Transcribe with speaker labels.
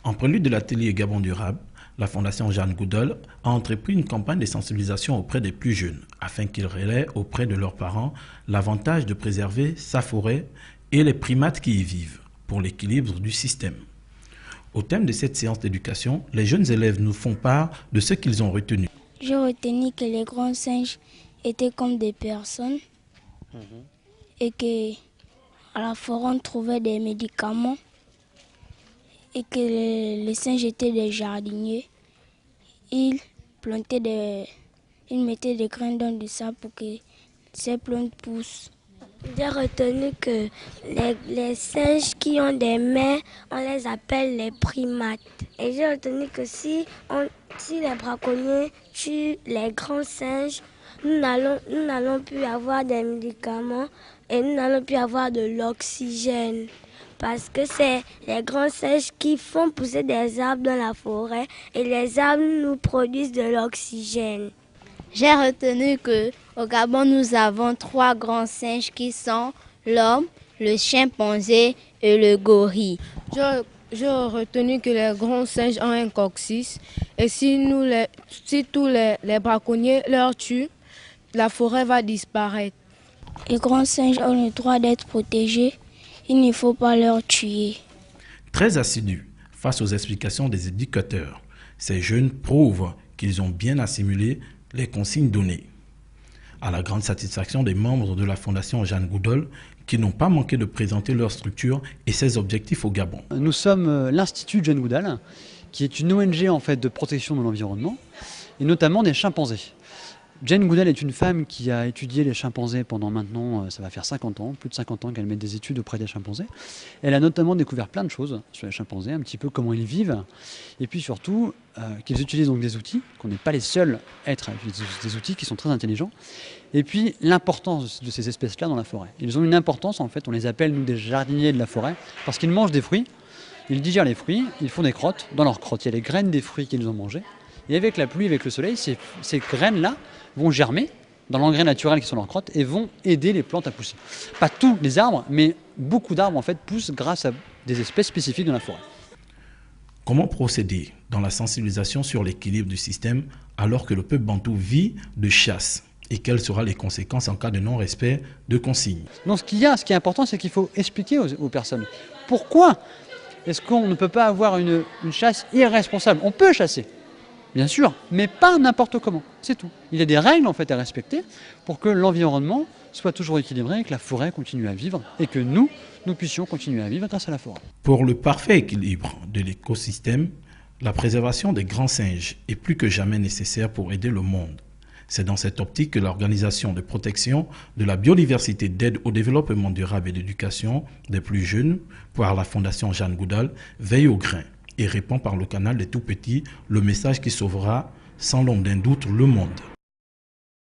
Speaker 1: En prélude de l'atelier Gabon Durable, la Fondation Jeanne Goodall a entrepris une campagne de sensibilisation auprès des plus jeunes afin qu'ils relaient auprès de leurs parents l'avantage de préserver sa forêt et les primates qui y vivent pour l'équilibre du système. Au thème de cette séance d'éducation, les jeunes élèves nous font part de ce qu'ils ont retenu.
Speaker 2: J'ai retenu que les grands singes étaient comme des personnes et qu'à la forêt on trouvait des médicaments et que les singes étaient des jardiniers. Ils mettaient des graines dans du sable pour que ces plantes poussent.
Speaker 3: J'ai retenu que les singes qui ont des mains, on les appelle les primates. Et j'ai retenu que si les braconniers tuent les grands singes, nous n'allons plus avoir des médicaments et nous n'allons plus avoir de l'oxygène. Parce que c'est les grands singes qui font pousser des arbres dans la forêt et les arbres nous produisent de l'oxygène.
Speaker 4: J'ai retenu qu'au Gabon, nous avons 3 grands singes qui sont l'homme, le chimpanzé et le gorille.
Speaker 5: J'ai retenu que les grands singes ont un coccyx et si tous les braconniers leur tuent, la forêt va disparaître.
Speaker 2: Les grands singes ont le droit d'être protégés. Il ne faut pas leur tuer.
Speaker 1: Très assidus face aux explications des éducateurs, ces jeunes prouvent qu'ils ont bien assimilé les consignes données. À la grande satisfaction des membres de la Fondation Jeanne Goodall, qui n'ont pas manqué de présenter leur structure et ses objectifs au Gabon.
Speaker 6: Nous sommes l'Institut Jeanne Goodall, qui est une ONG en fait, de protection de l'environnement, et notamment des chimpanzés. Jeanne Goodall est une femme qui a étudié les chimpanzés pendant maintenant, ça va faire 50 ans, plus de 50 ans qu'elle met des études auprès des chimpanzés. Elle a notamment découvert plein de choses sur les chimpanzés, un petit peu comment ils vivent, et puis surtout qu'ils utilisent donc des outils, qu'on n'est pas les seuls à être à utiliser des outils qui sont très intelligents, et puis l'importance de ces espèces-là dans la forêt. Ils ont une importance, en fait, on les appelle nous des jardiniers de la forêt, parce qu'ils mangent des fruits, ils digèrent les fruits, ils font des crottes, dans leurs crottes il y a les graines des fruits qu'ils ont mangés, et avec la pluie, avec le soleil, ces graines-là vont germer dans l'engrais naturel qui sont leurs crottes et vont aider les plantes à pousser. Pas tous les arbres, mais beaucoup d'arbres en fait poussent grâce à des espèces spécifiques de la forêt.
Speaker 1: Comment procéder dans la sensibilisation sur l'équilibre du système alors que le peuple bantou vit de chasse? Et quelles seront les conséquences en cas de non-respect de consignes?
Speaker 6: Donc ce qui est important, c'est qu'il faut expliquer aux personnes pourquoi est-ce qu'on ne peut pas avoir une chasse irresponsable. On peut chasser, bien sûr, mais pas n'importe comment, c'est tout. Il y a des règles en fait à respecter pour que l'environnement soit toujours équilibré, que la forêt continue à vivre et que nous puissions continuer à vivre grâce à la forêt.
Speaker 1: Pour le parfait équilibre de l'écosystème, la préservation des grands singes est plus que jamais nécessaire pour aider le monde. C'est dans cette optique que l'Organisation de protection de la biodiversité d'aide au développement durable et d'éducation des plus jeunes, par la Fondation Jeanne Goodall, veille au grain et répand par le canal des tout-petits le message qui sauvera sans l'ombre d'un doute le monde.